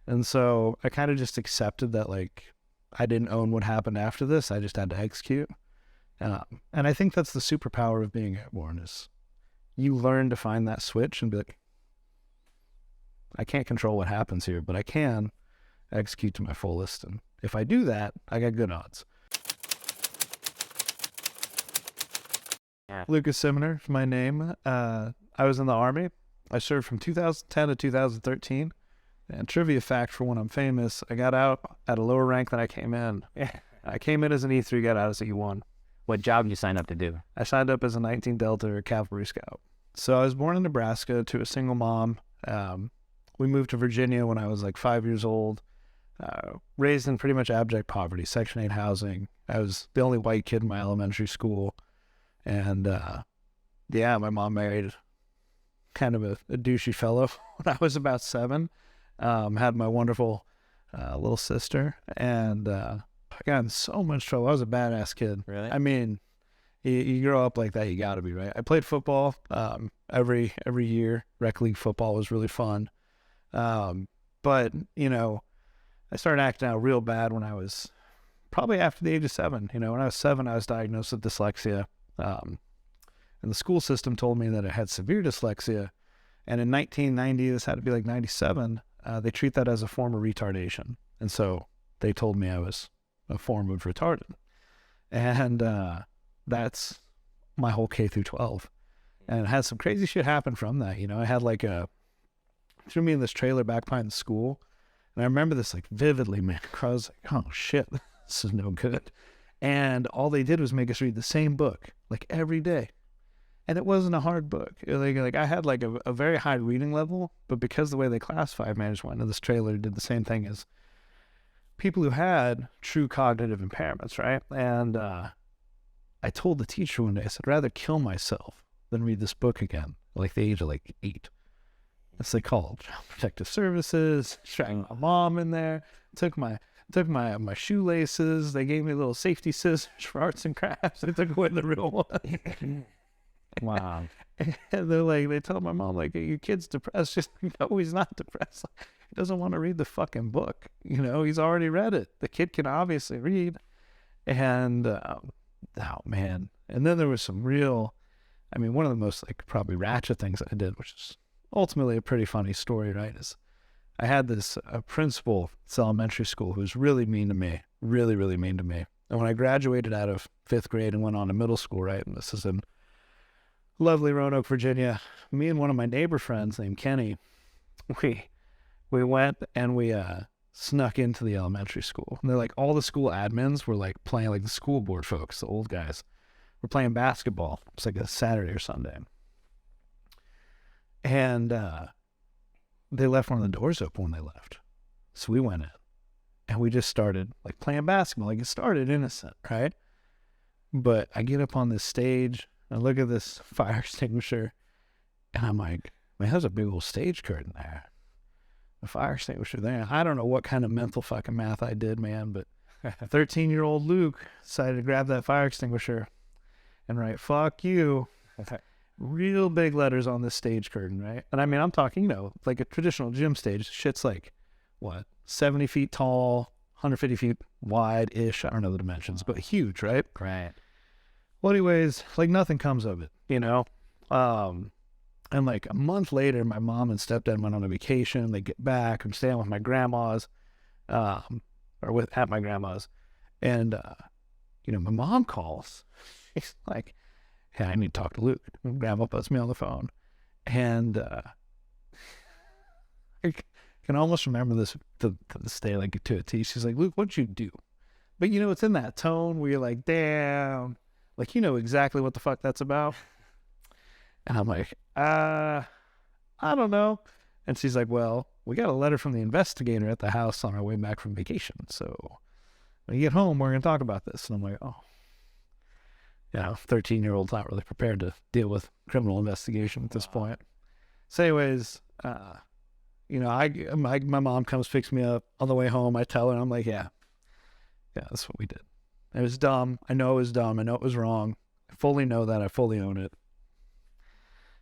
And so I kind of just accepted that, like, I didn't own what happened after this. I just had to execute. And I think that's the superpower of being airborne is you learn to find that switch and be like, I can't control what happens here, but I can execute to my fullest. And if I do that, I got good odds. Yeah. Luke Simianer is my name. I was in the Army. I served from 2010 to 2013. And trivia fact for when I'm famous, I got out at a lower rank than I came in. I came in as an E3, got out as an E1. What job did you sign up to do? I signed up as a 19 Delta Cavalry Scout. So I was born in Nebraska to a single mom. We moved to Virginia when I was like 5 years old. Raised in pretty much abject poverty, Section 8 housing. I was the only white kid in my elementary school. And yeah, my mom married kind of a douchey fellow when I was about 7. Had my wonderful little sister. And I got in so much trouble. I was a badass kid. Really? I mean, you grow up like that, you got to be, right? I played football every year. Rec league football was really fun. But, you know, I started acting out real bad when I was probably after the age of 7. You know, when I was 7, I was diagnosed with dyslexia. And the school system told me that I had severe dyslexia. And in 1990, this had to be like 97, they treat that as a form of retardation. And so they told me I was a form of retarded. And that's my whole K through 12. And I had some crazy shit happen from that. You know, I had like threw me in this trailer back behind the school. And I remember this like vividly, man. I was like, oh shit, this is no good. And all they did was make us read the same book like every day. And it wasn't a hard book. Like I had like a very high reading level, but because the way they classified me, I just went into this trailer, did the same thing as people who had true cognitive impairments, right? And I told the teacher one day, I said, I'd rather kill myself than read this book again, like the age of like 8. It's they called Child Protective Services, dragged my mom in there, took my shoelaces, they gave me little safety scissors for arts and crafts, they took away the real one. Wow. And they're like, they tell my mom, like, hey, your kid's depressed. She's like, no, he's not depressed. Like, he doesn't want to read the fucking book. You know, he's already read it. The kid can obviously read. And, oh man. And then there was some real, I mean, one of the most like probably ratchet things I did, which is ultimately a pretty funny story, right? Is I had this principal at elementary school who was really mean to me, really, really mean to me. And when I graduated out of 5th grade and went on to middle school, right? And this is in lovely Roanoke, Virginia. Me and one of my neighbor friends named Kenny, we went and we snuck into the elementary school. And they're like, all the school admins were like playing, like the school board folks, the old guys, were playing basketball. It's like a Saturday or Sunday. And they left one of the doors open when they left. So we went in and we just started like playing basketball. Like it started innocent, right? But I get up on this stage, I look at this fire extinguisher, and I'm like, man, there's a big old stage curtain there. A fire extinguisher there. I don't know what kind of mental fucking math I did, man, but 13-year-old Luke decided to grab that fire extinguisher and write, fuck you. Real big letters on this stage curtain, right? And I mean, I'm talking, you know, like a traditional gym stage. Shit's like, what, 70 feet tall, 150 feet wide-ish. I don't know the dimensions, but huge, right? Right. Well, anyways, like nothing comes of it, you know? And like a month later, my mom and stepdad went on a vacation. They get back. I'm staying with my grandma's, at my grandma's. And, you know, my mom calls. She's like, hey, I need to talk to Luke. Grandma puts me on the phone. And I can almost remember this to this day, like to a T. She's like, Luke, what'd you do? But, you know, it's in that tone where you're like, damn. Like, you know exactly what the fuck that's about. And I'm like, I don't know. And she's like, well, we got a letter from the investigator at the house on our way back from vacation. So when you get home, we're going to talk about this. And I'm like, oh. You know, 13-year-old's not really prepared to deal with criminal investigation at this point. So anyways, you know, my mom comes, picks me up on the way home. I tell her, I'm like, yeah, that's what we did. It was dumb. I know it was dumb. I know it was wrong. I fully know that. I fully own it.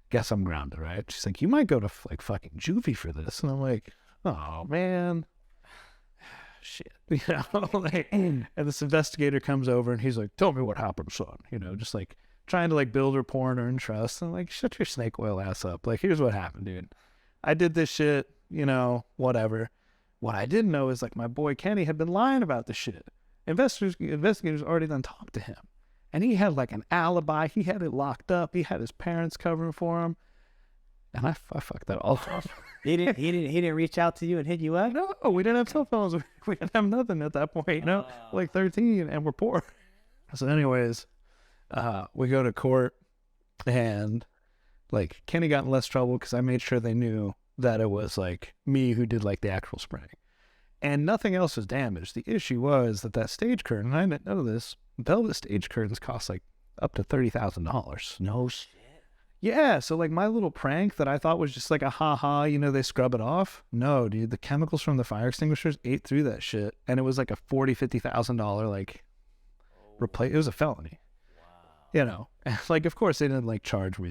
Guess I'm grounded, right? She's like, you might go to like fucking juvie for this. And I'm like, oh man, shit, like, and this investigator comes over and he's like, tell me what happened, son, just like trying to like build rapport and earn trust. And I'm like, shut your snake oil ass up. Like, here's what happened, dude. I did this shit, whatever. What I didn't know is like my boy Kenny had been lying about this shit. Investigators already done talked to him, and he had like an alibi. He had it locked up. He had his parents covering for him, and I fucked that all up. He didn't reach out to you and hit you up? No, we didn't have cell phones. We didn't have nothing at that point. Like 13, and we're poor. So, anyways, we go to court, and like Kenny got in less trouble because I made sure they knew that it was like me who did like the actual spraying. And nothing else was damaged. The issue was that stage curtain, I didn't know this, velvet stage curtains cost like up to $30,000. No shit. Yeah, so like my little prank that I thought was just like a ha-ha, they scrub it off. No, dude, the chemicals from the fire extinguishers ate through that shit. And it was like a $40,000-$50,000 like replace. It was a felony. Wow. And like, of course they didn't like charge me.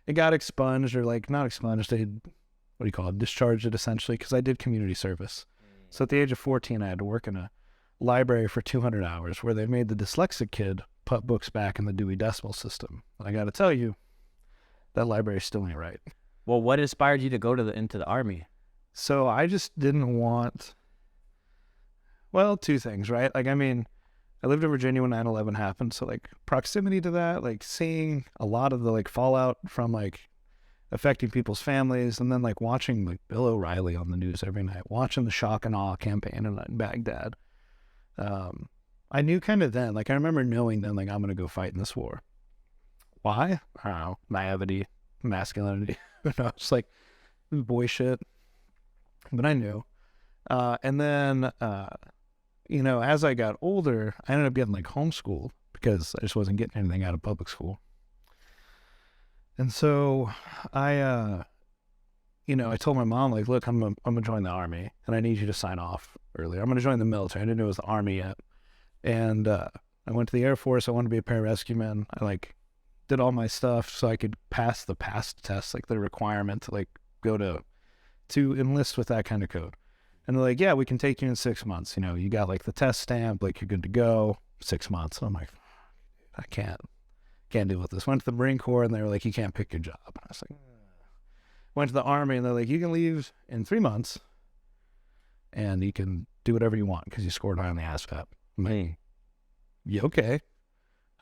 It got expunged, or like not expunged. They, what do you call it? Discharged it essentially, because I did community service. So at the age of 14, I had to work in a library for 200 hours where they made the dyslexic kid put books back in the Dewey Decimal System. And I got to tell you, that library still ain't right. Well, what inspired you to go into the Army? So I just didn't want, well, two things, right? Like, I mean, I lived in Virginia when 9/11 happened. So like proximity to that, like seeing a lot of the like fallout from like affecting people's families, and then like watching like Bill O'Reilly on the news every night, watching the shock and awe campaign in Baghdad. I knew kind of then, like I remember knowing then, like I'm going to go fight in this war. Why? I don't know. Naivety, masculinity. It's like boy shit. But I knew. And then, as I got older, I ended up getting like homeschooled because I just wasn't getting anything out of public school. And so I told my mom, like, look, I'm gonna join the Army, and I need you to sign off earlier. I'm gonna join the military. I didn't know it was the Army yet. And I went to the Air Force. I wanted to be a pararescue man. I like did all my stuff so I could pass the PASS test, like the requirement to like go to enlist with that kind of code. And they're like, yeah, we can take you in 6 months. You got like the test stamp, like you're good to go. 6 months. And I'm like, I can't deal with this. Went to the Marine Corps, and they were like, you can't pick your job. And I was like, went to the Army, and they're like, you can leave in 3 months and you can do whatever you want because you scored high on the ASVAB. I'm like, yeah, okay.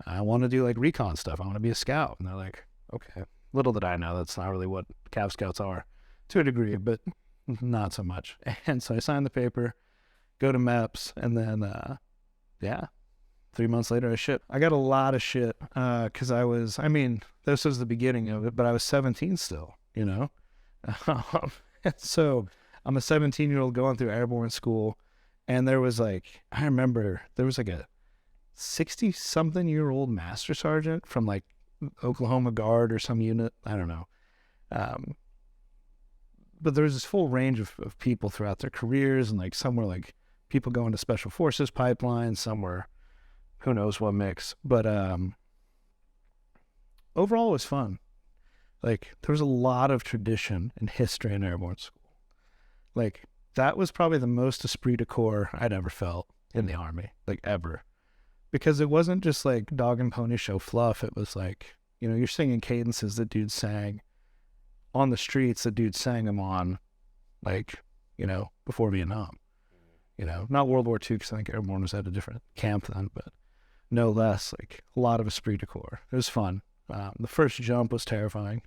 I want to do like recon stuff. I want to be a scout. And they're like, okay. Little did I know that's not really what Cav Scouts are, to a degree, but not so much. And so I signed the paper, go to MEPS, and then 3 months later I shit. I got a lot of shit because this was the beginning of it, but I was 17 still, And so I'm a 17-year-old going through airborne school, and there was like, I remember there was like a 60-something-year-old master sergeant from like Oklahoma Guard or some unit. I don't know. But there was this full range of people throughout their careers, and like some were like people going to special forces pipeline, some were who knows what mix. But overall it was fun. Like there was a lot of tradition and history in airborne school. Like that was probably the most esprit de corps I'd ever felt in the Army, like ever. Because it wasn't just like dog and pony show fluff. It was like, you're singing cadences that dudes sang on the streets that dudes sang them on, like, before Vietnam. Not World War II, because I think Airborne was at a different camp then, but no less, like a lot of esprit de corps. It was fun. The first jump was terrifying.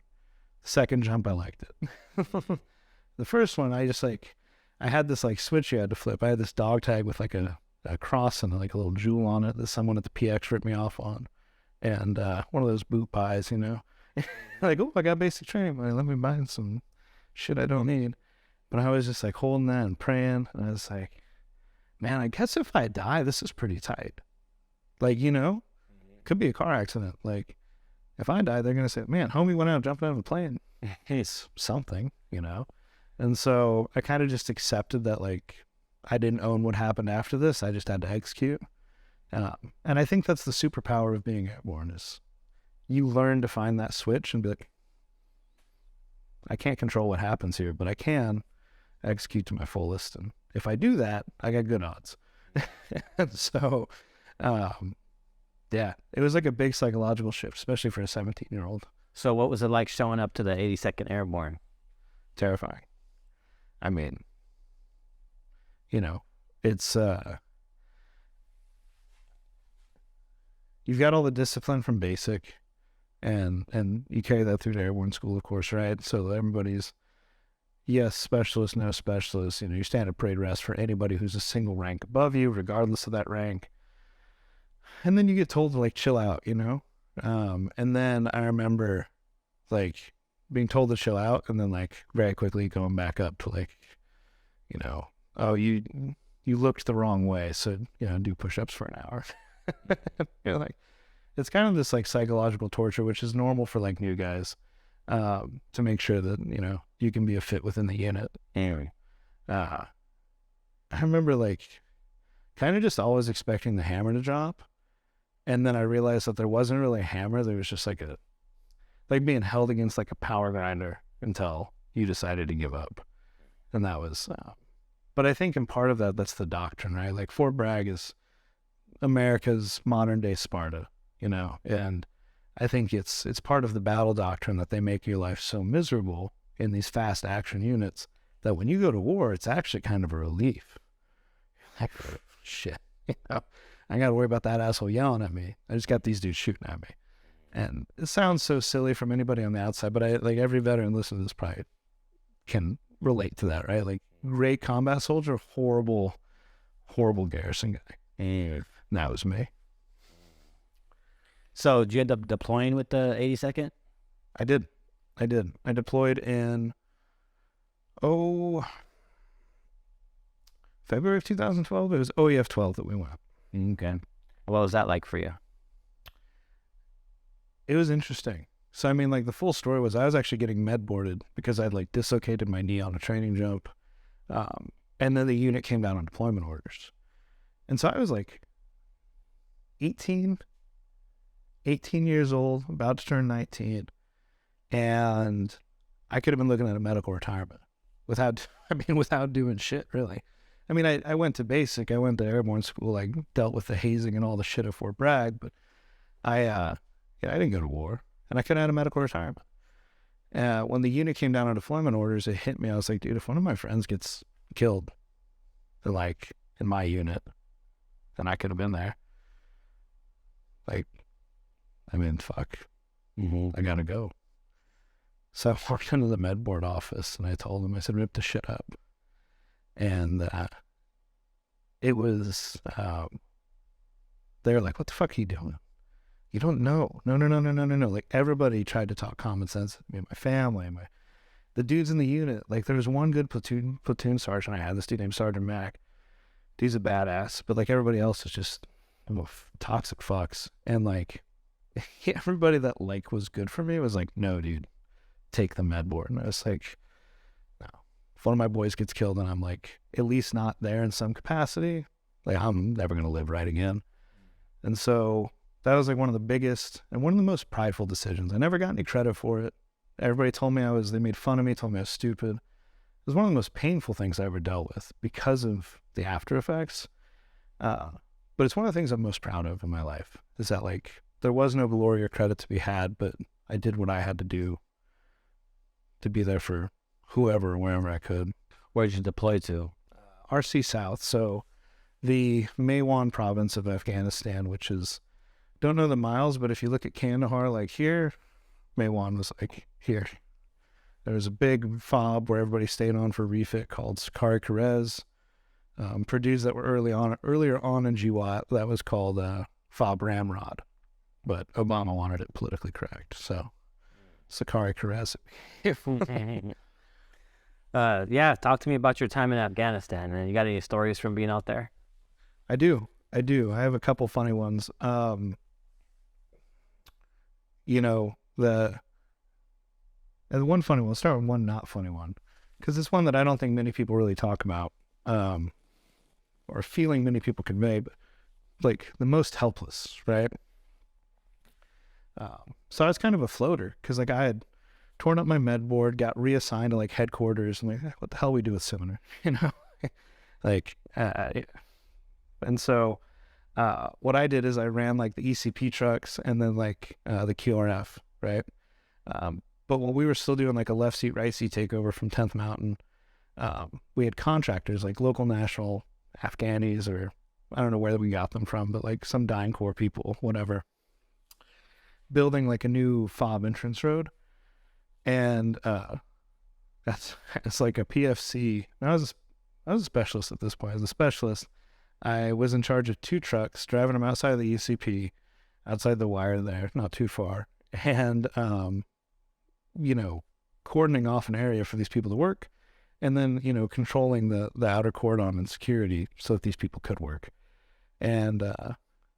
The second jump, I liked it. The first one, I had this like switch you had to flip. I had this dog tag with like a cross and like a little jewel on it that someone at the PX ripped me off on. And one of those boot buys, like, oh, I got basic training. Like, let me buy some shit I don't need. But I was just like holding that and praying. And I was like, man, I guess if I die, this is pretty tight. Like, could be a car accident. Like, if I die, they're going to say, man, homie went out, jumped out of a plane. It's something, And so I kind of just accepted that, like, I didn't own what happened after this. I just had to execute. And I think that's the superpower of being airborne is you learn to find that switch and be like, I can't control what happens here, but I can. execute to my fullest. And if I do that, I got good odds. And so, yeah, it was like a big psychological shift, especially for a 17-year-old. So what was it like showing up to the 82nd Airborne? Terrifying. I mean, it's, you've got all the discipline from basic, and you carry that through to airborne school, of course, right? So everybody's, yes, specialist, no specialist. You stand at parade rest for anybody who's a single rank above you, regardless of that rank. And then you get told to, like, chill out, and then I remember, like, being told to chill out, and then, like, very quickly going back up to, like, oh, you looked the wrong way, so, do push-ups for an hour. Like, it's kind of this, like, psychological torture, which is normal for, like, new guys, to make sure that, you can be a fit within the unit. Anyway, I remember, like, kind of just always expecting the hammer to drop, and then I realized that there wasn't really a hammer. There was just like being held against like a power grinder until you decided to give up. And that was, but I think in part of that, that's the doctrine, right? Like, Fort Bragg is America's modern day Sparta, and I think it's part of the battle doctrine that they make your life so miserable in these fast action units that when you go to war, it's actually kind of a relief. Like, shit, I got to worry about that asshole yelling at me. I just got these dudes shooting at me. And it sounds so silly from anybody on the outside, but every veteran listening to this probably can relate to that, right? Like, great combat soldier, horrible, horrible garrison guy. And that was me. So did you end up deploying with the 82nd? I did. I deployed in, February of 2012. It was OEF 12 that we went. Okay. What was that like for you? It was interesting. So, I mean, like, the full story was I was actually getting med boarded because I'd, like, dislocated my knee on a training jump. And then the unit came down on deployment orders. And so I was, like, 18 years old, about to turn 19. And I could have been looking at a medical retirement without doing shit, really. I mean, I went to basic, I went to airborne school, I dealt with the hazing and all the shit at Fort Bragg, but I didn't go to war, and I could have had a medical retirement. When the unit came down on deployment orders, it hit me. I was like, dude, if one of my friends gets killed, like, in my unit, then I could have been there. Like, I mean, fuck. I gotta go. So I walked into the med board office, and I told them, I said, rip the shit up. And it was, they were like, what the fuck are you doing? You don't know. No. Like, everybody tried to talk common sense to me, my family, the dudes in the unit. Like, there was one good platoon sergeant I had, this dude named Sergeant Mac. Dude's a badass, but, like, everybody else is just toxic fucks. And, like, everybody that, like, was good for me was like, no, dude, take the med board. And I was like, no. If one of my boys gets killed and I'm, like, at least not there in some capacity, like, I'm never going to live right again. And so that was, like, one of the biggest and one of the most prideful decisions. I never got any credit for it. Everybody told me they made fun of me, told me I was stupid. It was one of the most painful things I ever dealt with because of the after effects. But it's one of the things I'm most proud of in my life, is that, like, there was no glory or credit to be had, but I did what I had to do to be there for whoever, wherever I could. Where did you deploy to? RC South. So the Maywan province of Afghanistan, which is, don't know the miles, but if you look at Kandahar, like here, Maywan was like here. There was a big fob where everybody stayed on for refit called Sakari Karez. Purdue's that were earlier on in GWAT, that was called Fob Ramrod, but Obama wanted it politically correct, so Sakari Karez. Yeah, talk to me about your time in Afghanistan. And you got any stories from being out there? I do. I have a couple funny ones. The one funny one. Let's start with one not funny one, because it's one that I don't think many people really talk about, or a feeling many people convey, but, like, the most helpless, right? So I was kind of a floater, because, like, I had torn up my med board, got reassigned to like headquarters, and like, what the hell we do with Simianer, you know? Like, and so what I did is I ran like the ECP trucks and then like the QRF, right? But when we were still doing like a left seat, right seat takeover from 10th Mountain, we had contractors like local national Afghanis, or I don't know where we got them from, but like some dying corps people, whatever, building like a new fob entrance road. And it's like a PFC. And I was a specialist at this point. As a specialist, I was in charge of 2 trucks, driving them outside of the ECP, outside the wire there, not too far, and you know, cordoning off an area for these people to work, and then, you know, controlling the outer cordon and security so that these people could work. And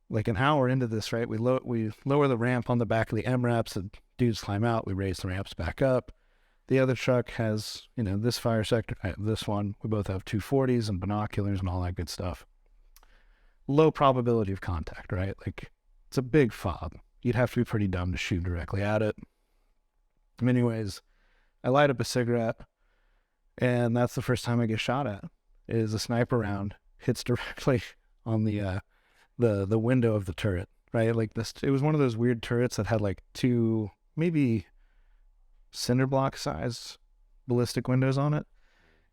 like an hour into this, right, we lower the ramp on the back of the MRAPs, the dudes climb out, we raise the ramps back up. The other truck has, you know, this fire sector, this one, we both have 240s and binoculars and all that good stuff. Low probability of contact, right? Like, it's a big fob. You'd have to be pretty dumb to shoot directly at it. Anyways, I light up a cigarette, and that's the first time I get shot at, is a sniper round hits directly on the window of the turret, right? Like this, it was one of those weird turrets that had like 2, maybe cinder block size ballistic windows on it,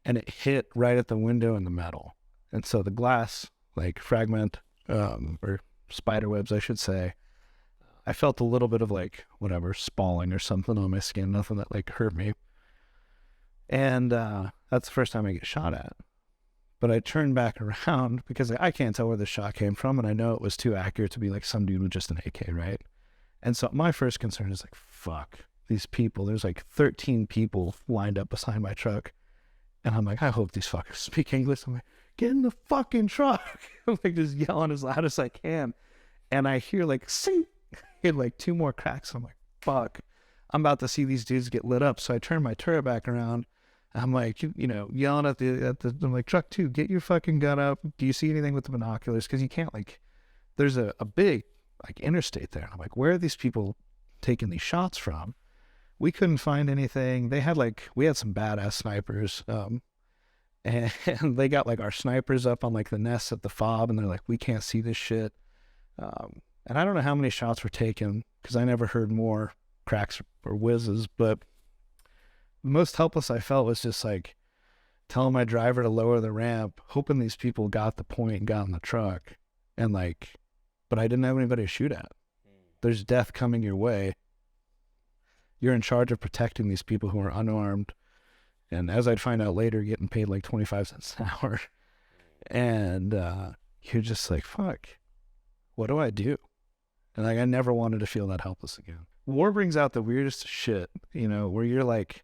and it hit right at the window in the metal. And so the glass, like fragment, or spider webs, I should say. I felt a little bit of like, whatever, spalling or something on my skin, nothing that like hurt me. And that's the first time I get shot at. But I turned back around because I can't tell where the shot came from, and I know it was too accurate to be like some dude with just an AK, right? And so my first concern is like, fuck, these people, there's like 13 people lined up beside my truck. And I'm like, I hope these fuckers speak English. I'm like, get in the fucking truck. I'm like just yelling as loud as I can. And I hear like, sing, hit like 2 more cracks. I'm like, fuck, I'm about to see these dudes get lit up. So I turn my turret back around. I'm like, you know, yelling at the, I'm like, truck 2, get your fucking gun up. Do you see anything with the binoculars? Because you can't, like, there's a big, like, interstate there. And I'm like, where are these people taking these shots from? We couldn't find anything. They had, like, we had some badass snipers. And they got, like, our snipers up on, like, the nests at the fob. And they're like, we can't see this shit. And I don't know how many shots were taken, because I never heard more cracks or whizzes, but the most helpless I felt was just like telling my driver to lower the ramp, hoping these people got the point and got in the truck. And like, but I didn't have anybody to shoot at. There's death coming your way. You're in charge of protecting these people who are unarmed. And as I'd find out later, getting paid like 25 cents an hour. And you're just like, fuck, what do I do? And like, I never wanted to feel that helpless again. War brings out the weirdest shit, you know, where you're like,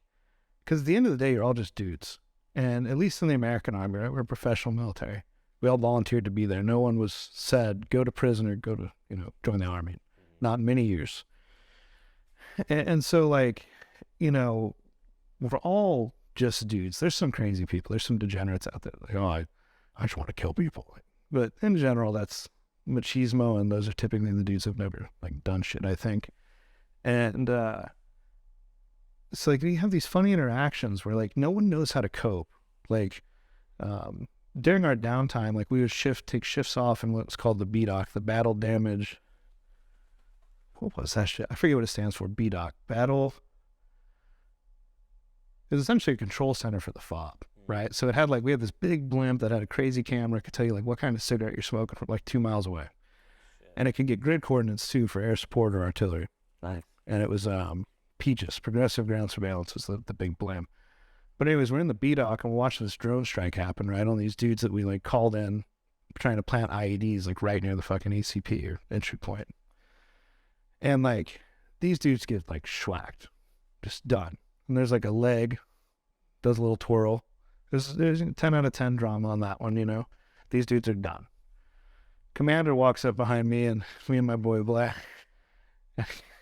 because at the end of the day, you're all just dudes. And at least in the American Army, right, we're a professional military. We all volunteered to be there. No one was said, go to prison or go to, you know, join the Army. Not in many years. And so, like, you know, we're all just dudes. There's some crazy people. There's some degenerates out there. Like, oh, I just want to kill people. But in general, that's machismo, and those are typically the dudes who've never, like, done shit, I think. And, it's like you have these funny interactions where like no one knows how to cope. Like during our downtime, like we would take shifts off in what's called the BDOC, the battle damage. What was that shit? I forget what it stands for. BDOC, battle. It's essentially a control center for the fob, right? So it had like, we had this big blimp that had a crazy camera. It could tell you like what kind of cigarette you're smoking from like 2 miles away. And it could get grid coordinates too for air support or artillery. Nice. And it was PGIS, Progressive Ground Surveillance, was the big blimp. But anyways, we're in the BDOC and we're watching this drone strike happen, right, on these dudes that we like called in trying to plant IEDs like right near the fucking ECP or entry point. And like these dudes get like schwacked, just done. And there's like a leg, does a little twirl. There's 10 out of 10 drama on that one, you know. These dudes are done. Commander walks up behind me and my boy Black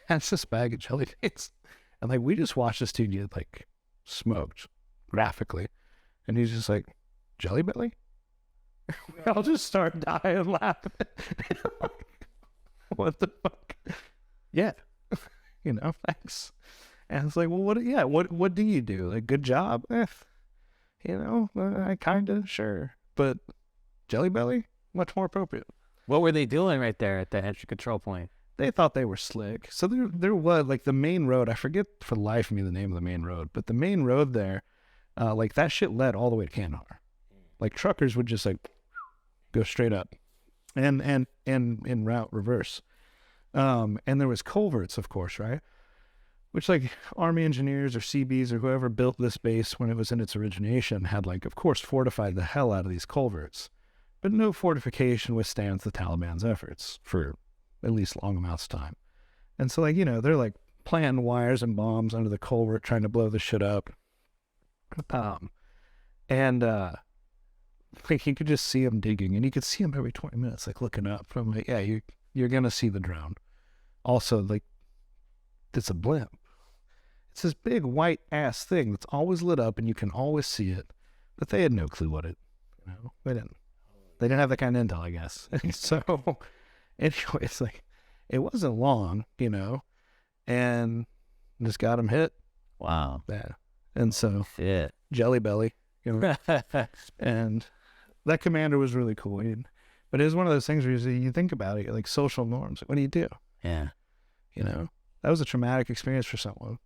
has this bag of jelly beans. And like, we just watched this dude get like smoked graphically. And he's just like, Jelly Belly? We all just start dying laughing. What the fuck? Yeah. You know, thanks. And it's like, well, what do you do? Like, good job? I kind of, sure. But Jelly Belly, much more appropriate. What were they doing right there at the entry control point? They thought they were slick. So there was, like, the main road. I forget for the life of me the name of the main road. But the main road there, like, that shit led all the way to Kandahar. Like, truckers would just, like, go straight up. And in route reverse. And there was culverts, of course, right? Which, like, Army engineers or CBs or whoever built this base when it was in its origination had, like, of course, fortified the hell out of these culverts. But no fortification withstands the Taliban's efforts for at least long amounts of time. And so, like, they're, like, planting wires and bombs under the culvert, trying to blow the shit up. Like, you could just see them digging, and you could see them every 20 minutes, like, looking up. I'm like, yeah, you're going to see the drone. Also, like, it's a blimp. It's this big white-ass thing that's always lit up, and you can always see it. But they had no clue what it, they didn't have that kind of intel, I guess. So, anyways, like, it wasn't long, and just got him hit. Wow. Yeah. And so, Shit. Jelly Belly, and that commander was really cool. But it was one of those things where you think about it, like, social norms. What do you do? Yeah. That was a traumatic experience for someone.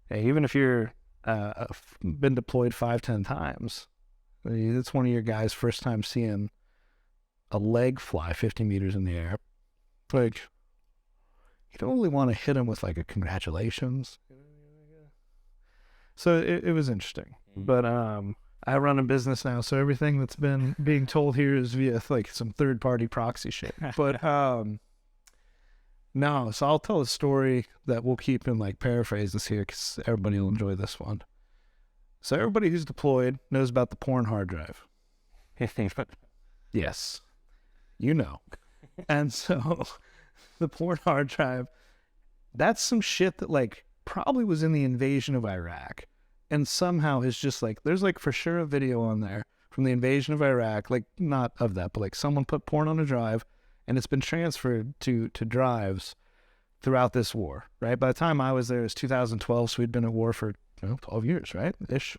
Hey, even if you're been deployed 5-10 times, it's one of your guys' first time seeing a leg fly 50 meters in the air. Like, you don't really want to hit him with, like, a congratulations. So it was interesting. But I run a business now, so everything that's been being told here is via, like, some third-party proxy shit. But no, so I'll tell a story that we'll keep in, like, paraphrases here because everybody will enjoy this one. So everybody who's deployed knows about the porn hard drive. Yes. And so the porn hard drive, that's some shit that, like, probably was in the invasion of Iraq. And somehow is just, like, there's, like, for sure a video on there from the invasion of Iraq, like, not of that, but, like, someone put porn on a drive, and it's been transferred to drives throughout this war, right? By the time I was there, it was 2012, so we'd been at war for 12 years, right? Ish.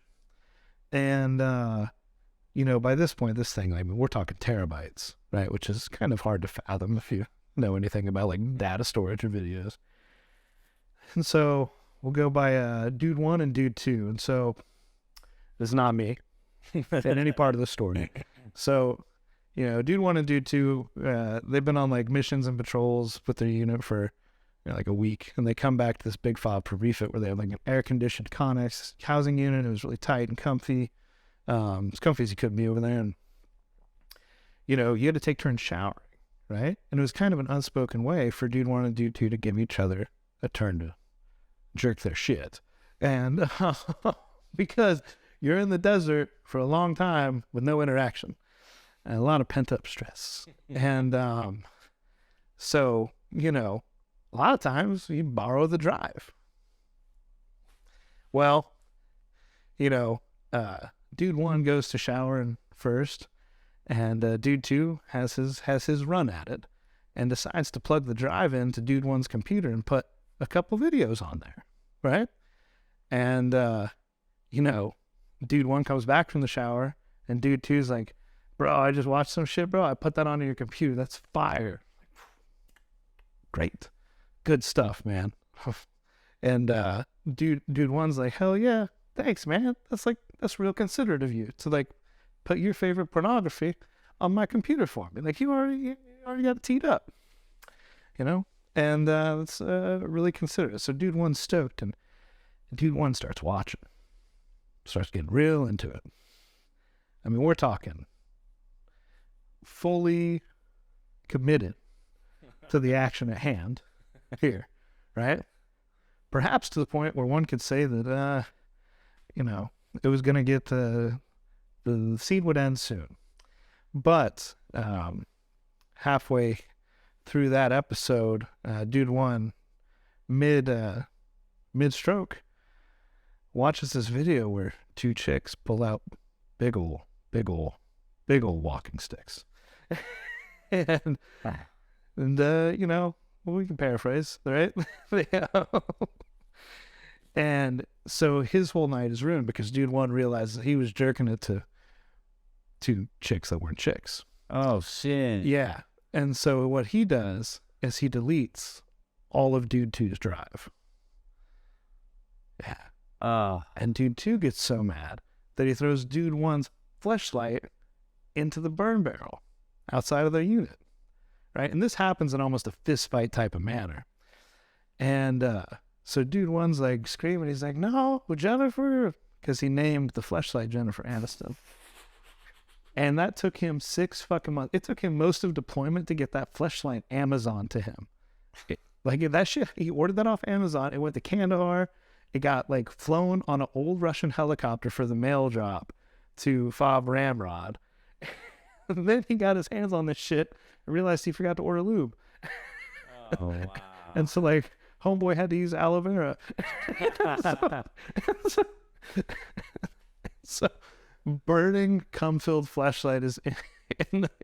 And, by this point, this thing, I mean, we're talking terabytes, right? Which is kind of hard to fathom if you know anything about, like, data storage or videos. And so we'll go by Dude 1 and Dude 2. And so this is not me in any part of the story. So, Dude 1 and Dude 2, they've been on, like, missions and patrols with their unit for like a week. And they come back to this big fob for refit where they have, like, an air-conditioned Connex housing unit. It was really tight and comfy. As comfy as you could be over there. And, you had to take turns showering, right? And it was kind of an unspoken way for Dude 1 and Dude 2 to give each other a turn to jerk their shit. And because you're in the desert for a long time with no interaction and a lot of pent-up stress. And so, a lot of times you borrow the drive. Well, Dude 1 goes to showering first, and Dude 2 has his run at it and decides to plug the drive into Dude 1's computer and put a couple videos on there, right? And, Dude 1 comes back from the shower, and Dude 2's like, bro, I just watched some shit, bro. I put that onto your computer. That's fire. Great. Good stuff, man. And Dude 1's like, hell yeah. Thanks, man. That's real considerate of you to, like, put your favorite pornography on my computer for me. Like, you already got it teed up, And it's really considerate. So Dude 1's stoked, and Dude 1 starts watching. Starts getting real into it. I mean, we're talking fully committed to the action at hand here, right? Perhaps to the point where one could say that, it was going to get, the scene would end soon. But halfway through that episode, Dude 1, mid-stroke, watches this video where two chicks pull out big ol' walking sticks. and we can paraphrase, right? And so his whole night is ruined because dude one realizes he was jerking it to two chicks that weren't chicks. Oh, shit. Yeah. And so what he does is he deletes all of dude two's drive. Yeah. Oh, And dude two gets so mad that he throws dude one's fleshlight into the burn barrel outside of their unit. Right? And this happens in almost a fist fight type of manner. And so dude one's like screaming. He's like, no, Jennifer, because he named the fleshlight Jennifer Aniston. And that took him 6 fucking months. It took him most of deployment to get that fleshlight Amazon to him. That shit, he ordered that off Amazon. It went to Kandahar. It got like flown on an old Russian helicopter for the mail drop to Fob Ramrod. And then he got his hands on this shit and realized he forgot to order lube. oh wow. And so like homeboy had to use aloe vera. so burning cum-filled fleshlight is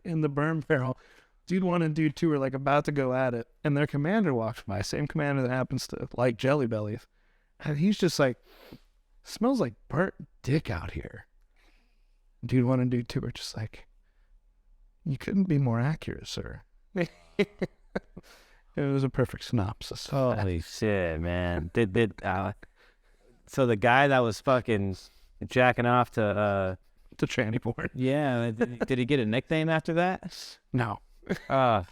in the burn barrel. Dude one and dude two are like about to go at it, and their commander walks by, same commander that happens to like Jelly Bellies, and he's just like, smells like burnt dick out here. Dude one and dude two are just like, you couldn't be more accurate, sir. It was a perfect synopsis. Holy shit, man. So the guy that was fucking jacking off to tranny porn. Yeah. Did he get a nickname after that? No. no.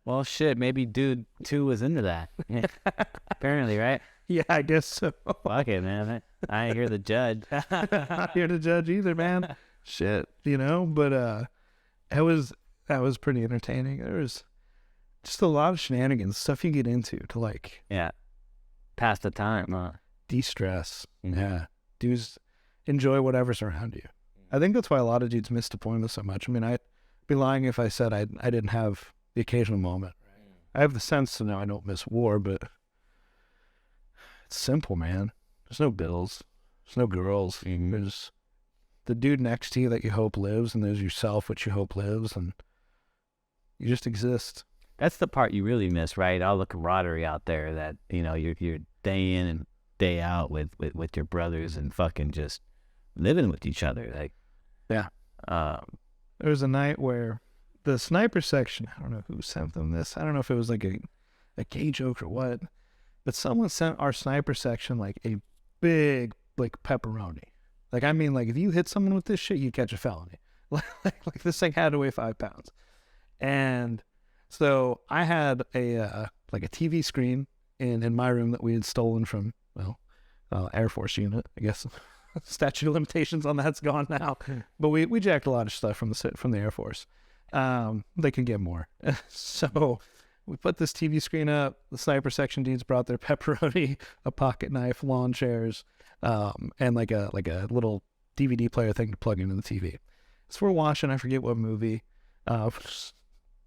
Well, shit. Maybe dude 2 was into that. Apparently, right? Yeah, I guess so. Fuck it, man. I ain't here to judge. Not here to judge either, man. Shit, but that was pretty entertaining. There was just a lot of shenanigans, stuff you get into to like Yeah. Pass the time, huh? de-stress. Mhm. Yeah, dudes enjoy whatever's around you. I think that's why a lot of dudes miss deployment so much. I mean, I'd be lying if I said I didn't have the occasional moment. I have the sense to know I don't miss war, but it's simple, man. There's no bills. There's no girls. There's the dude next to you that you hope lives, and there's yourself, which you hope lives, and you just exist. That's the part you really miss, right? All the camaraderie out there that, you're day in and day out with your brothers and fucking just living with each other. Like, yeah. There was a night where the sniper section, I don't know who sent them this. I don't know if it was like a gay joke or what, but someone sent our sniper section like a big, like pepperoni. Like, I mean, like if you hit someone with this shit, you catch a felony. like this thing had to weigh 5 pounds. And so I had a TV screen in my room that we had stolen from, Air Force unit, I guess. Statute of limitations on that's gone now. But we jacked a lot of stuff from the Air Force. They could get more. So we put this TV screen up. The sniper section dudes brought their pepperoni, a pocket knife, lawn chairs, and like a little DVD player thing to plug into the TV. So we're watching, I forget what movie,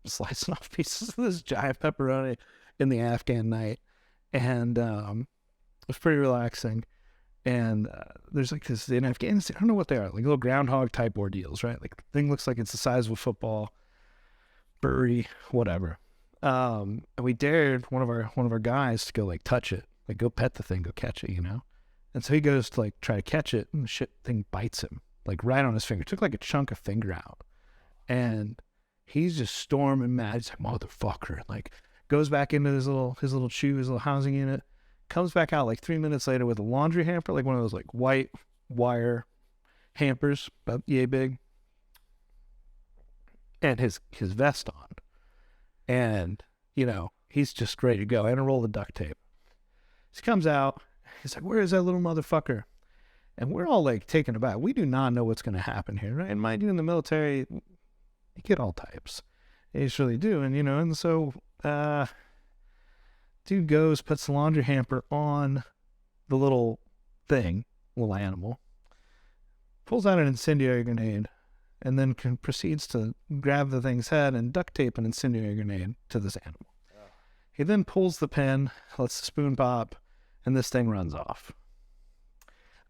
slicing off pieces of this giant pepperoni in the Afghan night. And it was pretty relaxing. And there's like this in Afghanistan, I don't know what they are, like little groundhog type ordeals, right? Like the thing looks like it's the size of a football, furry, whatever. And we dared one of our guys to go like touch it, like go pet the thing, go catch it, And so he goes to like try to catch it, and the shit thing bites him like right on his finger. It took like a chunk of finger out, and he's just storming mad. He's like, motherfucker, like goes back into his little chew, his little housing unit. Comes back out like 3 minutes later with a laundry hamper, like one of those like white wire hampers, about yay big, and his vest on. And, he's just ready to go. And a roll of duct tape. He comes out, he's like, where is that little motherfucker? And we're all like taken aback. We do not know what's going to happen here, right? And mind you, in the military, you get all types. They just really do. And, and so, dude goes, puts the laundry hamper on the little thing, little animal, pulls out an incendiary grenade, and then proceeds to grab the thing's head and duct tape an incendiary grenade to this animal. Oh. He then pulls the pin, lets the spoon pop, and this thing runs off.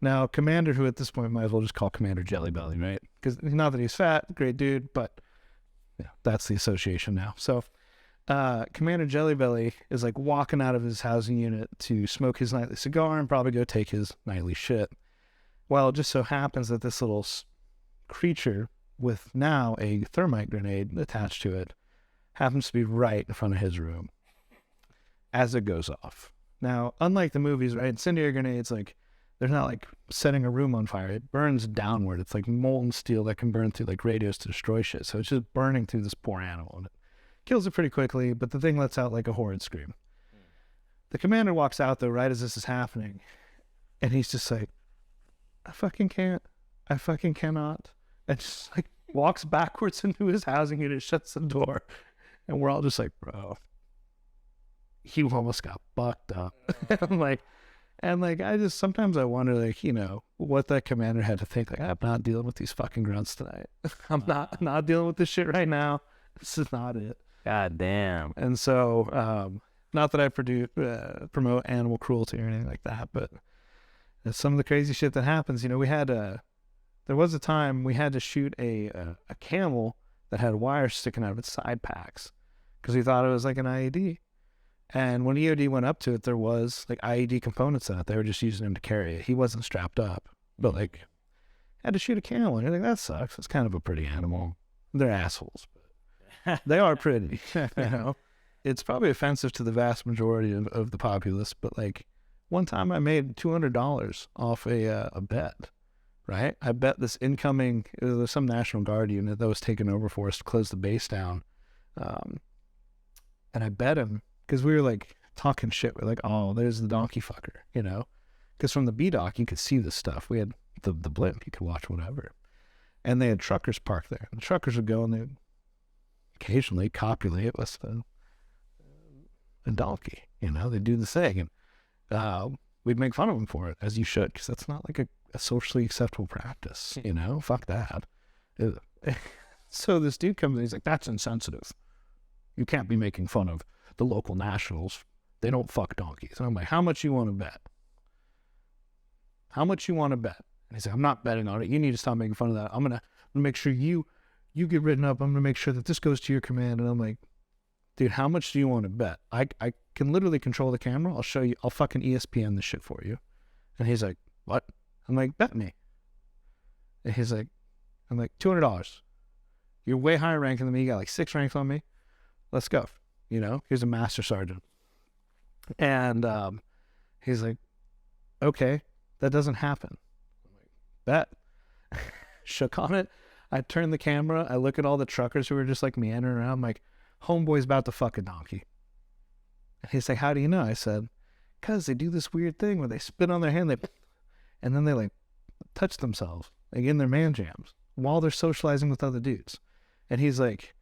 Now, Commander, who at this point might as well just call Commander Jelly Belly, right? Because not that he's fat, great dude, but that's the association now. So Commander Jellybelly is like walking out of his housing unit to smoke his nightly cigar and probably go take his nightly shit. Well, it just so happens that this little creature with now a thermite grenade attached to it happens to be right in front of his room as it goes off. Now, unlike the movies, right, incendiary grenades, like, they're not like setting a room on fire. It burns downward. It's like molten steel that can burn through like radios to destroy shit. So it's just burning through this poor animal, and it kills it pretty quickly, but the thing lets out like a horrid scream. The commander walks out though right as this is happening, and he's just like, I fucking can't. I fucking cannot. And just like walks backwards into his housing unit, shuts the door, and we're all just like, bro, you almost got fucked up. And I just, sometimes I wonder, like, you know, what that commander had to think. Like, I'm not dealing with these fucking grunts tonight. I'm not dealing with this shit right now. This is not it. God damn. And so, not that I promote animal cruelty or anything like that, but it's some of the crazy shit that happens. You know, there was a time we had to shoot a camel that had wires sticking out of its side packs because we thought it was like an IED. And when EOD went up to it, there was like IED components in it. They were just using him to carry it. He wasn't strapped up, but like had to shoot a camel. And you're like, that sucks. It's kind of a pretty animal. They're assholes, but they are pretty. You know, it's probably offensive to the vast majority of the populace. But like one time I made $200 off a bet. Right, I bet this incoming, there was some National Guard unit that was taking over for us to close the base down, and I bet him. Because we were like talking shit. We're like, oh, there's the donkey fucker, you know? Because from the B-Dock, you could see this stuff. We had the blimp. You could watch whatever. And they had truckers parked there. And the truckers would go and they would occasionally copulate with a donkey. You know, they'd do the thing. And we'd make fun of them for it, as you should, because that's not like a socially acceptable practice, you know? Fuck that. So this dude comes and he's like, that's insensitive. You can't be making fun of the local nationals. They don't fuck donkeys. And I'm like, how much you want to bet? How much you want to bet? And he's like, I'm not betting on it. You need to stop making fun of that. I'm gonna make sure you get written up. I'm gonna make sure that this goes to your command. And I'm like, dude, how much do you want to bet? I can literally control the camera. I'll show you. I'll fucking ESPN this shit for you. And he's like, what? I'm like, bet me. And he's like, I'm like, $200. You're way higher ranking than me. You got like 6 ranks on me. Let's go. You know, here's a master sergeant. And he's like, okay, that doesn't happen. I'm like, bet. Shook on it. I turn the camera. I look at all the truckers who were just like meandering around. I'm like, homeboy's about to fuck a donkey. And he's like, how do you know? I said, because they do this weird thing where they spit on their hand, and then they like touch themselves, like in their man jams, while they're socializing with other dudes. And he's like,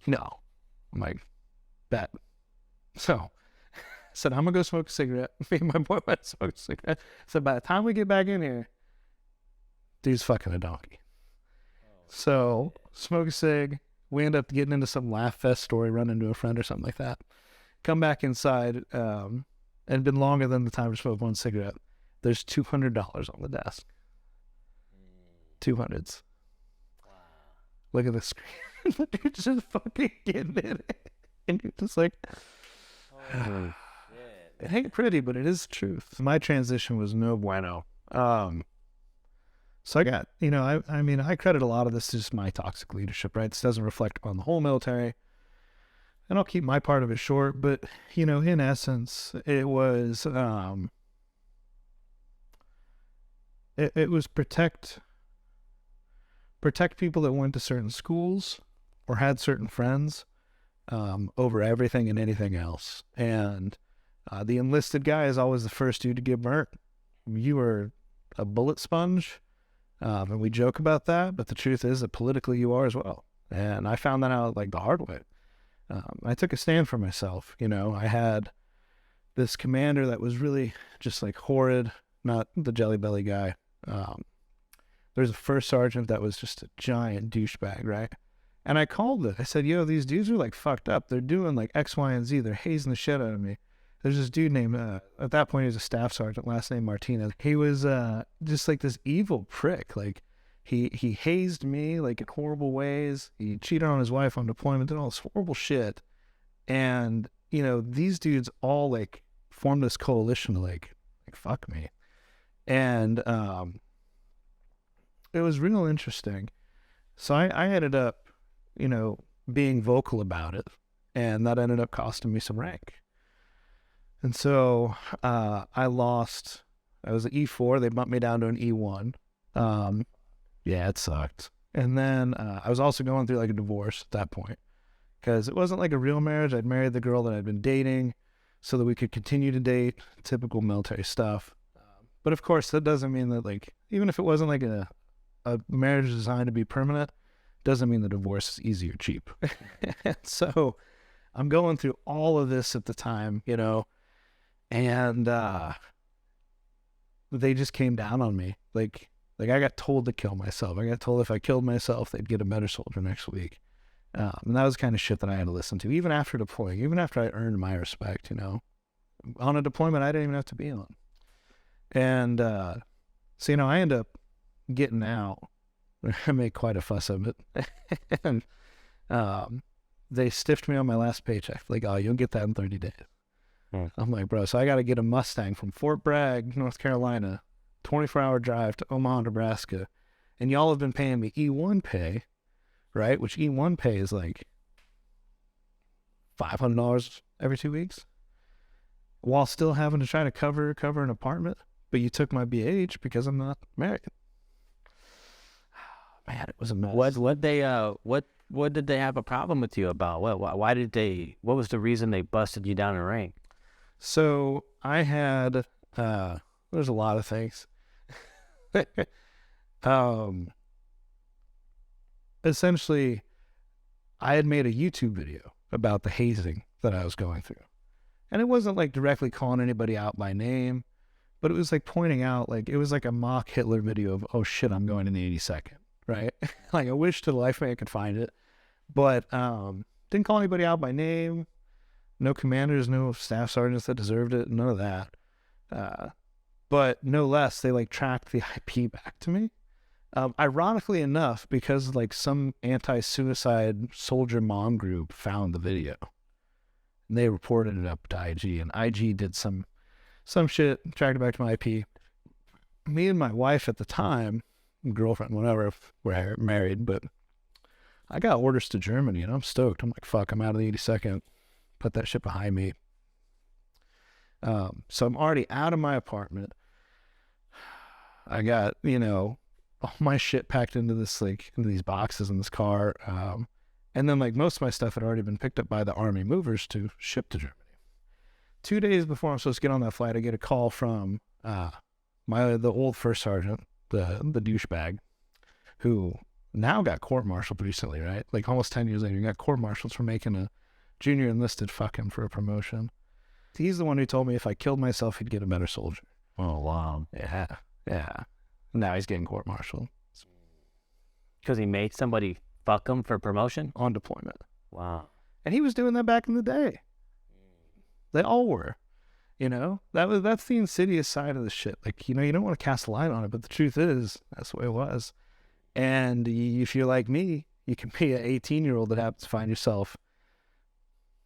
no. I'm like, bet. So I said, I'm going to go smoke a cigarette. Me and my boy went to smoke a cigarette. So by the time we get back in here, dude's fucking a donkey. So smoke a cig. We end up getting into some laugh fest story, run into a friend or something like that. Come back inside, and it'd been longer than the time to smoke one cigarette. There's $200 on the desk. 200s. Wow. Look at the screen. The dude's just fucking getting in it. And you're just like, oh, it ain't pretty, but it is the truth. My transition was no bueno. So I got, you know, I mean, I credit a lot of this to just my toxic leadership, right? This doesn't reflect on the whole military. And I'll keep my part of it short, but, you know, in essence, it was, it was protect people that went to certain schools or had certain friends over everything and anything else. And the enlisted guy is always the first dude to get burnt. You are a bullet sponge, and we joke about that, but the truth is that politically you are as well. And I found that out like the hard way. I took a stand for myself. You know, I had this commander that was really just like horrid, not the jelly belly guy. There's a first sergeant that was just a giant douchebag, right? And I called it. I said, yo, these dudes are like fucked up. They're doing like X, Y, and Z. They're hazing the shit out of me. There's this dude named, at that point he was a staff sergeant, last name Martinez. He was just like this evil prick. Like he hazed me like in horrible ways. He cheated on his wife on deployment, did all this horrible shit. And, you know, these dudes all like formed this coalition to like fuck me. And it was real interesting. So I ended up, you know, being vocal about it, and that ended up costing me some rank. And so I lost. I was an E4. They bumped me down to an E1. Yeah, it sucked. And then I was also going through like a divorce at that point, because it wasn't like a real marriage. I'd married the girl that I'd been dating so that we could continue to date, typical military stuff. But of course, that doesn't mean that, like, even if it wasn't like a marriage designed to be permanent, doesn't mean the divorce is easy or cheap. So I'm going through all of this at the time, you know, and they just came down on me. Like I got told to kill myself. I got told if I killed myself, they'd get a better soldier next week. And that was the kind of shit that I had to listen to, even after deploying, even after I earned my respect, you know. On a deployment I didn't even have to be on. And so, you know, I end up getting out. I made quite a fuss of it. And they stiffed me on my last paycheck. Like, oh, you'll get that in 30 days. I'm like, bro, so I got to get a Mustang from Fort Bragg, North Carolina, 24-hour drive to Omaha, Nebraska. And y'all have been paying me E1 pay, right? Which E1 pay is like $500 every 2 weeks, while still having to try to cover an apartment. But you took my BH because I'm not married. Man, it was a mess. What did they have a problem with you about? What was the reason they busted you down in rank? So I had there's a lot of things. Essentially, I had made a YouTube video about the hazing that I was going through. And it wasn't like directly calling anybody out by name, but it was like pointing out, like, it was like a mock Hitler video of, oh shit, I'm going in the 82nd, right? Like, I wish to the life of me I could find it, but didn't call anybody out by name. No commanders, no staff sergeants that deserved it, none of that. But no less, they like tracked the IP back to me. Ironically enough, because like some anti-suicide soldier mom group found the video, and they reported it up to IG, and IG did some shit, tracked it back to my IP. Me and my wife at the time, girlfriend, whatever, we're married, but I got orders to Germany, and I'm stoked. I'm like, fuck, I'm out of the 82nd. Put that shit behind me. So I'm already out of my apartment. I got, you know, all my shit packed into this, like, into these boxes in this car. And then, like, most of my stuff had already been picked up by the Army movers to ship to Germany. 2 days before I'm supposed to get on that flight, I get a call from the old first sergeant, the douchebag, who now got court-martialed recently, right? Like, almost 10 years later, he got court-martialed for making a junior enlisted fuck him for a promotion. He's the one who told me if I killed myself, he'd get a better soldier. Oh, wow. Yeah. Now he's getting court-martialed. Because he made somebody fuck him for promotion? On deployment. Wow. And he was doing that back in the day. They all were. You know? That's the insidious side of the shit. Like, you know, you don't want to cast a light on it, but the truth is, that's the way it was. And if you're like me, you can be an 18-year-old that happens to find yourself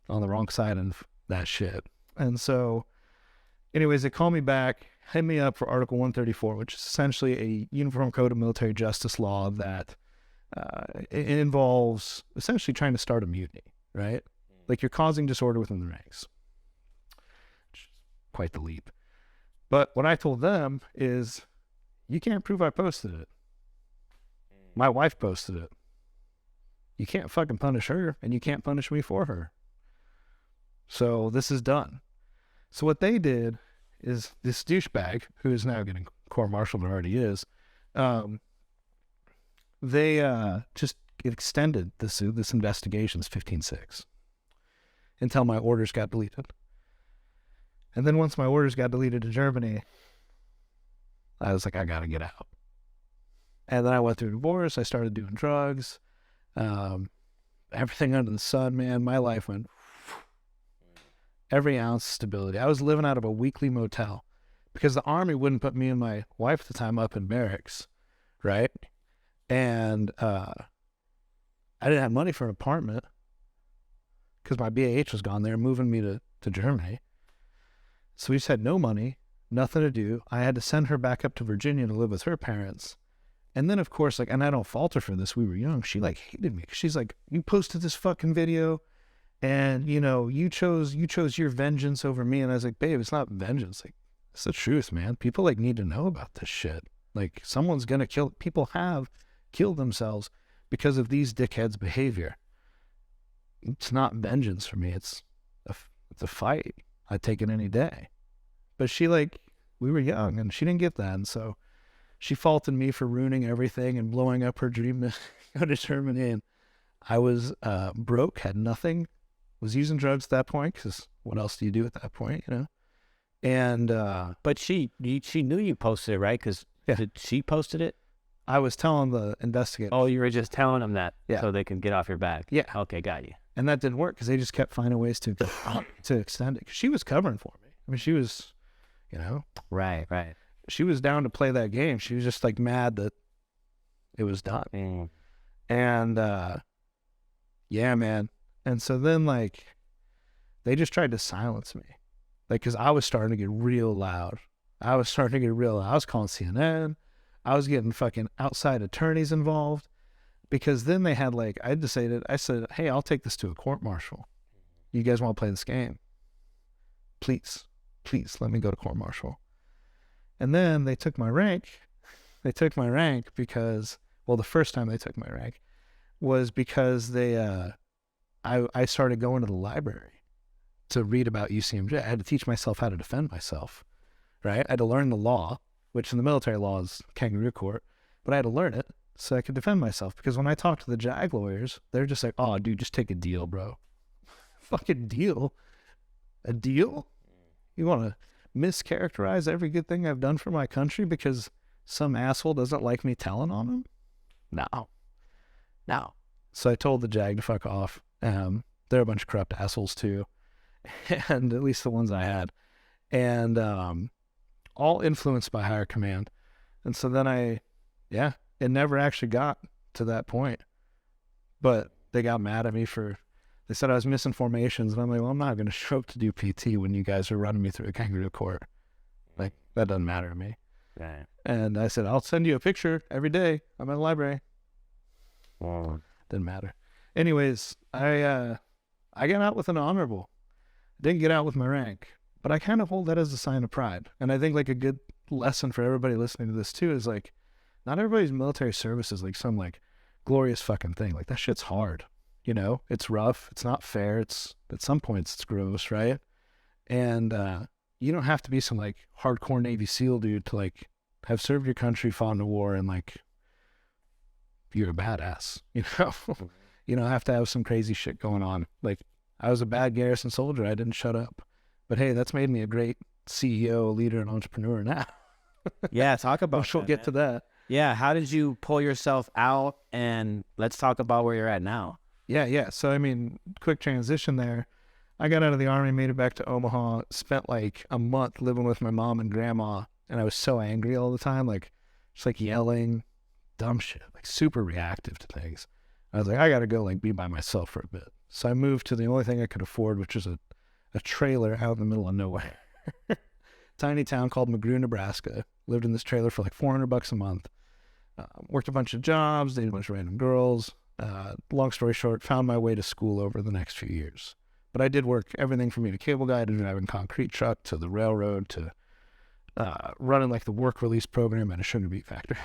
on the wrong side of that shit. And so, anyways, they call me back, hit me up for Article 134, which is essentially a uniform code of military justice law that it involves essentially trying to start a mutiny, right? Like, you're causing disorder within the ranks. Quite the leap. But what I told them is, you can't prove I posted it. My wife posted it. You can't fucking punish her, and you can't punish me for her. So this is done. So what they did is, this douchebag, who is now getting court-martialed, or already is, they just extended this investigation's 15-6 until my orders got deleted. And then once my orders got deleted to Germany, I was like, I gotta get out. And then I went through a divorce. I started doing drugs. Everything under the sun, man. My life went every ounce of stability. I was living out of a weekly motel because the Army wouldn't put me and my wife at the time up in barracks, right? And I didn't have money for an apartment because my BAH was gone. They were moving me to Germany. So we just had no money, nothing to do. I had to send her back up to Virginia to live with her parents. And then, of course, like, and I don't fault her for this. We were young. She, like, hated me. She's like, you posted this fucking video and, you know, you chose your vengeance over me. And I was like, babe, it's not vengeance. Like, it's the truth, man. People, like, need to know about this shit. Like, someone's going to kill. People have killed themselves because of these dickheads' behavior. It's not vengeance for me. It's a fight. I'd take it any day. But she, like, we were young and she didn't get that. And so she faulted me for ruining everything and blowing up her dream to go to Germany. And I was broke, had nothing, was using drugs at that point, because what else do you do at that point, you know? And but she knew you posted it, right? Because did she posted it? I was telling the investigators. Oh, you were just telling them that, Yeah. so they can get off your back. Yeah. Okay, got you. And that didn't work because they just kept finding ways to extend it. 'Cause she was covering for me. I mean, she was, you know. Right. She was down to play that game. She was just, like, mad that it was done. And, yeah, man. And so then, like, they just tried to silence me. Like, because I was starting to get real loud. I was calling CNN. I was getting fucking outside attorneys involved. Because then they had, like, I said, hey, I'll take this to a court-martial. You guys want to play this game? Please let me go to court-martial. And then they took my rank. They took my rank because, well, the first time they took my rank was because I started going to the library to read about UCMJ. I had to teach myself how to defend myself, right? I had to learn the law, which in the military law is kangaroo court, but I had to learn it so I could defend myself. Because when I talk to the JAG lawyers, they're just like, oh, dude, just take a deal, bro. Fucking deal? A deal? You want to mischaracterize every good thing I've done for my country because some asshole doesn't like me telling on him? No. So I told the JAG to fuck off. They're a bunch of corrupt assholes too. And at least the ones I had. And all influenced by higher command. And so then it never actually got to that point. But they got mad at me they said I was missing formations. And I'm like, well, I'm not going to show up to do PT when you guys are running me through a kangaroo court. Like, that doesn't matter to me. Right. And I said, I'll send you a picture every day. I'm at the library. Wow. Didn't matter. Anyways, I got out with an honorable. Didn't get out with my rank. But I kind of hold that as a sign of pride. And I think, like, a good lesson for everybody listening to this too is, like, not everybody's military service is like some, like, glorious fucking thing. Like, that shit's hard. You know, it's rough. It's not fair. It's, at some points, it's gross, right? And you don't have to be some, like, hardcore Navy SEAL dude to, like, have served your country, fought in a war, and, like, you're a badass, you know? You don't have to have some crazy shit going on. Like, I was a bad garrison soldier. I didn't shut up. But hey, that's made me a great CEO, leader, and entrepreneur now. Yeah, talk about We'll get to that. Yeah, how did you pull yourself out? And let's talk about where you're at now. Yeah. So, I mean, quick transition there. I got out of the Army, made it back to Omaha, spent like a month living with my mom and grandma, and I was so angry all the time, like, just like yelling, dumb shit, like super reactive to things. I was like, I got to go, like, be by myself for a bit. So I moved to the only thing I could afford, which is a trailer out in the middle of nowhere. Tiny town called Magruder, Nebraska. Lived in this trailer for like $400 a month. Worked a bunch of jobs, dated a bunch of random girls. Long story short, found my way to school over the next few years. But I did work everything from being a cable guy to driving a concrete truck to the railroad to running like the work release program at a sugar beet factory.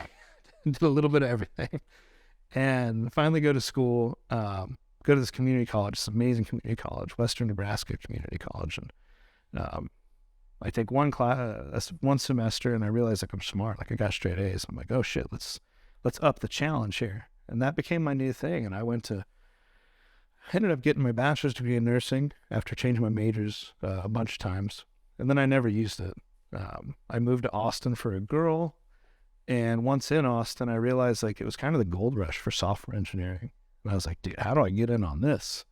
Did a little bit of everything. And finally go to school, go to this community college, this amazing community college, Western Nebraska Community College. And I take one class, one semester, and I realize, like, I'm smart. Like, I got straight A's. I'm like, oh shit, let's up the challenge here. And that became my new thing. And I ended up getting my bachelor's degree in nursing after changing my majors a bunch of times. And then I never used it. I moved to Austin for a girl. And once in Austin, I realized, like, it was kind of the gold rush for software engineering. And I was like, dude, how do I get in on this?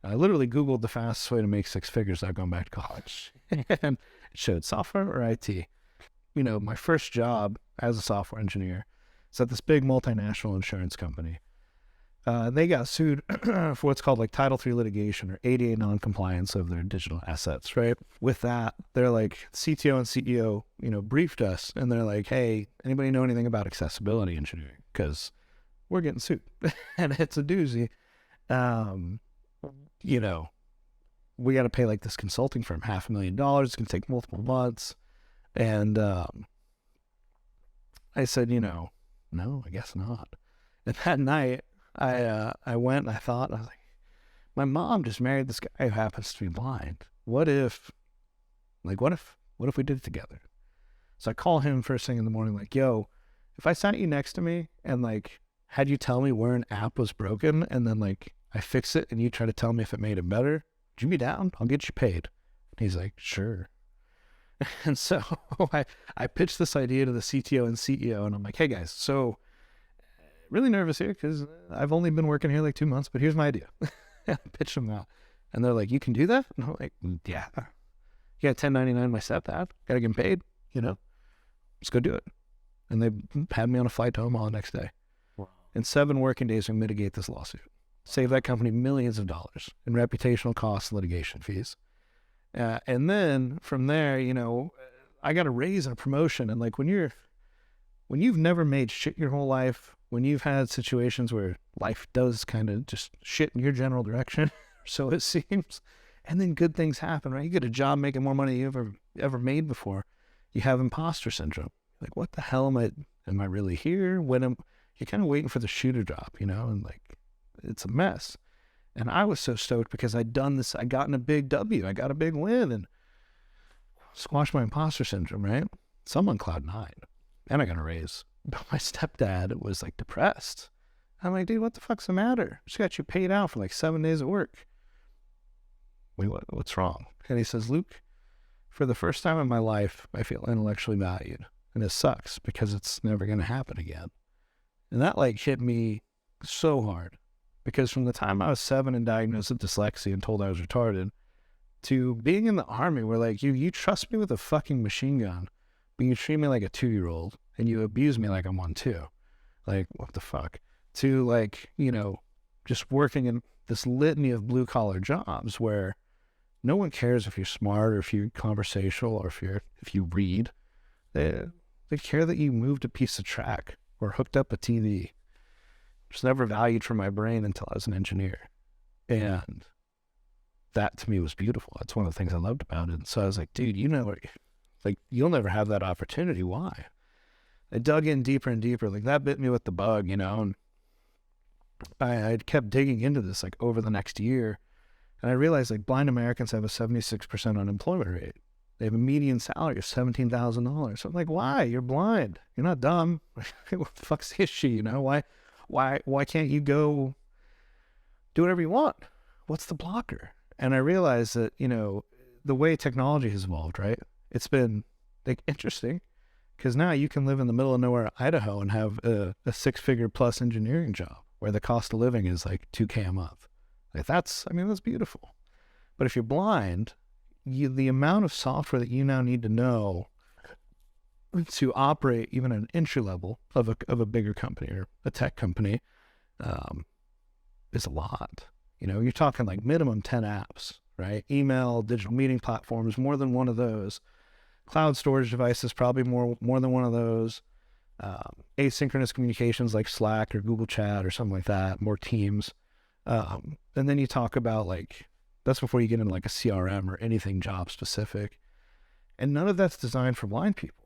I literally Googled the fastest way to make six figures without going back to college. And it showed software or IT. You know, my first job as a software engineer is at this big multinational insurance company. They got sued for what's called like Title III litigation or ADA non-compliance of their digital assets, right? With that, they're like, CTO and CEO, briefed us, and they're like, hey, anybody know anything about accessibility engineering? Because we're getting sued, and it's a doozy. We got to pay like this consulting firm $500,000. It's going to take multiple months. And I said, no, I guess not. And that night, I went and I was like, my mom just married this guy who happens to be blind. What if we did it together? So I call him first thing in the morning, like, yo, if I sat you next to me and like had you tell me where an app was broken and then like I fix it and you try to tell me if it made it better, would you be down? I'll get you paid. And he's like, sure. And so I pitched this idea to the CTO and CEO, and I'm like, hey guys, so really nervous here because I've only been working here like 2 months, but here's my idea. I pitched them out. And they're like, you can do that? And I'm like, yeah. Yeah, 1099 my stepdad. Got to get him paid, Let's go do it. And they had me on a flight to Omaha the next day. Wow. In 7 working days, we mitigate this lawsuit. Save that company millions of dollars in reputational costs and litigation fees. And then from there, I got a raise and a promotion. And like when you've never made shit your whole life, when you've had situations where life does kind of just shit in your general direction, so it seems, and then good things happen, right? You get a job making more money than you ever made before. You have imposter syndrome. Like, what the hell am I really here? You're kind of waiting for the shoe to drop, and like, it's a mess. And I was so stoked because I'd done this. I gotten a big W. I got a big win and squashed my imposter syndrome, right? So I'm on cloud 9 and I got a raise. But my stepdad was like depressed. I'm like, dude, what the fuck's the matter? Just got you paid out for like 7 days of work. Wait, what's wrong? And he says, Luke, for the first time in my life, I feel intellectually valued. And it sucks because it's never going to happen again. And that like hit me so hard. Because from the time I was 7 and diagnosed with dyslexia and told I was retarded, to being in the Army where like you trust me with a fucking machine gun, but you treat me like a 2-year-old and you abuse me like I'm one too. Like, what the fuck? To like, just working in this litany of blue collar jobs where no one cares if you're smart or if you're conversational or if you read. They care that you moved a piece of track or hooked up a TV. Was never valued for my brain until I was an engineer. And that to me was beautiful. That's one of the things I loved about it. And so I was like, dude, like you'll never have that opportunity. Why? I dug in deeper and deeper. Like that bit me with the bug, and I kept digging into this like over the next year. And I realized like blind Americans have a 76% unemployment rate. They have a median salary of $17,000. So I'm like, why? You're blind. You're not dumb. What the fuck's the issue? Why can't you go do whatever you want? What's the blocker? And I realized that, the way technology has evolved, right? It's been like interesting because now you can live in the middle of nowhere, Idaho, and have a 6-figure plus engineering job where the cost of living is like $2,000 a month. Like that's beautiful. But if you're blind, the amount of software that you now need to know to operate even at an entry level of a bigger company or a tech company is a lot. You're talking like minimum 10 apps, right? Email, digital meeting platforms, more than one of those. Cloud storage devices, probably more than one of those. Asynchronous communications like Slack or Google Chat or something like that, more Teams. And then you talk about like, that's before you get into like a CRM or anything job specific. And none of that's designed for blind people.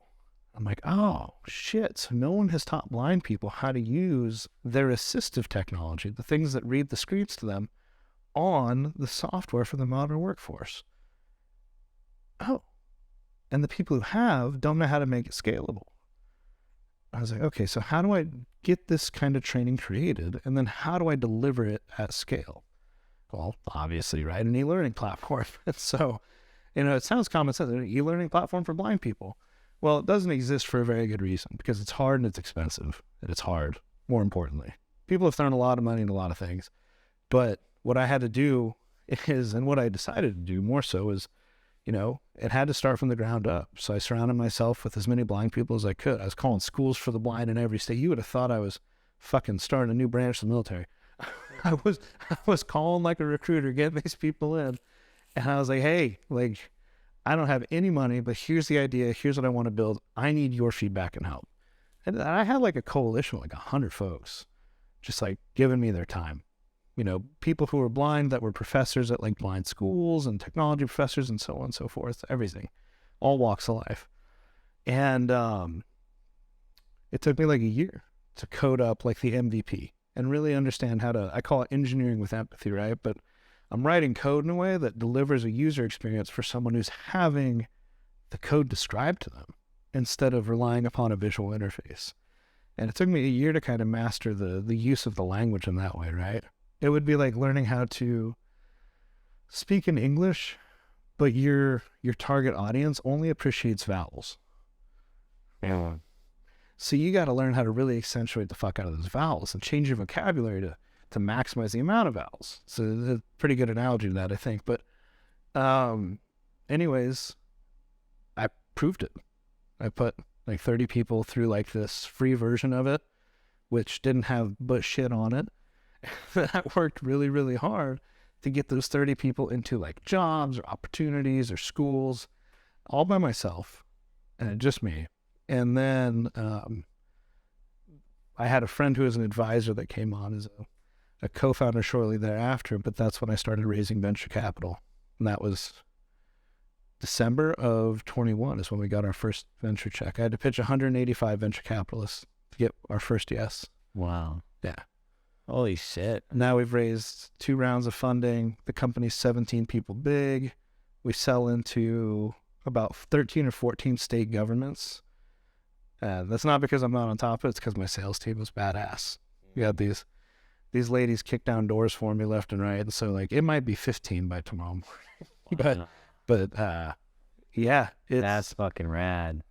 I'm like, oh, shit. So no one has taught blind people how to use their assistive technology, the things that read the screens to them, on the software for the modern workforce. Oh. And the people who have don't know how to make it scalable. I was like, okay, so how do I get this kind of training created? And then how do I deliver it at scale? Well, obviously, right? An e-learning platform. And so, it sounds common sense, an e-learning platform for blind people. Well, it doesn't exist for a very good reason, because it's hard and it's expensive, and it's hard, more importantly. People have thrown a lot of money into a lot of things, but what I had to do is, and what I decided to do more so is, it had to start from the ground up. So I surrounded myself with as many blind people as I could. I was calling schools for the blind in every state. You would have thought I was fucking starting a new branch of the military. I was calling like a recruiter, getting these people in. And I was like, hey, like, I don't have any money, but here's the idea. Here's what I want to build. I need your feedback and help. And I had like a coalition of like 100 folks just like giving me their time. You know, people who were blind that were professors at like blind schools and technology professors and so on and so forth, everything, all walks of life. And it took me like a year to code up like the MVP and really understand how to, I call it engineering with empathy, right? But I'm writing code in a way that delivers a user experience for someone who's having the code described to them instead of relying upon a visual interface. And it took me a year to kind of master the use of the language in that way, right? It would be like learning how to speak in English, but your target audience only appreciates vowels. Yeah. So you got to learn how to really accentuate the fuck out of those vowels and change your vocabulary to maximize the amount of vowels. So it's a pretty good analogy to that, I think. But anyways, I proved it. I put like 30 people through like this free version of it, which didn't have but shit on it. That worked really, really hard to get those 30 people into like jobs or opportunities or schools all by myself, and just me. And then I had a friend who was an advisor that came on as a co-founder shortly thereafter, but that's when I started raising venture capital. And that was December of 21 is when we got our first venture check. I had to pitch 185 venture capitalists to get our first yes. Wow. Yeah. Holy shit. Now we've raised 2 rounds of funding. The company's 17 people big. We sell into about 13 or 14 state governments. That's not because I'm not on top of it. It's because my sales team was badass. We had these ladies kick down doors for me left and right. And so like it might be 15 by tomorrow morning. but yeah, that's fucking rad.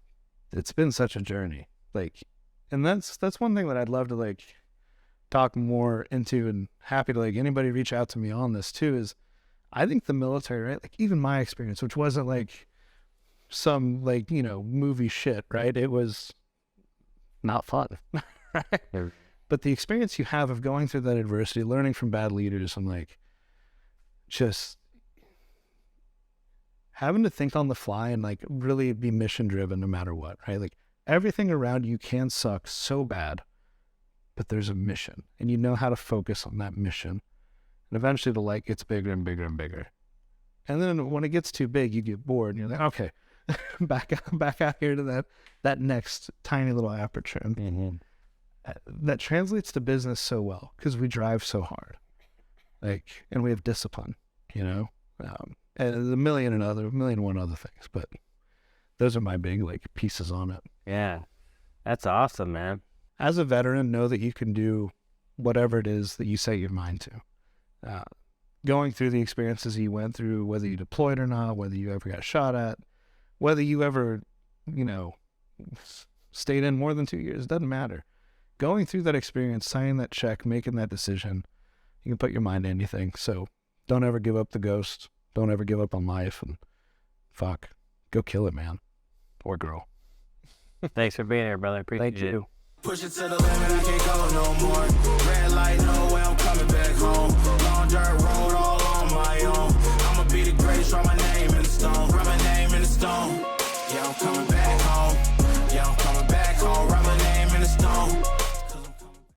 It's been such a journey. Like, and that's one thing that I'd love to like talk more into, and happy to like anybody reach out to me on this too, is I think the military, right? Like even my experience, which wasn't like some like, you know, movie shit, right? It was not fun, right? Yeah. But the experience you have of going through that adversity, learning from bad leaders, and like just having to think on the fly and like really be mission driven no matter what, right? Like everything around you can suck so bad, but there's a mission and you know how to focus on that mission. And eventually the light gets bigger and bigger and bigger. And then when it gets too big, you get bored and you're like, okay, back out here to that next tiny little aperture. Mm-hmm. That translates to business so well because we drive so hard, like, and we have discipline, you know, and a million and one other things. But those are my big like pieces on it. Yeah, that's awesome, man. As a veteran, know that you can do whatever it is that you set your mind to. Going through the experiences you went through, whether you deployed or not, whether you ever got shot at, whether you ever, you know, stayed in more than 2 years, doesn't matter. Going through that experience, signing that check, making that decision, you can put your mind to anything. So don't ever give up the ghost. Don't ever give up on life. And fuck, go kill it, man. Or girl. Thanks for being here, brother. Appreciate it. Push it to the limit, I can't go no more. Red light, no way, I'm coming back home. Long dirt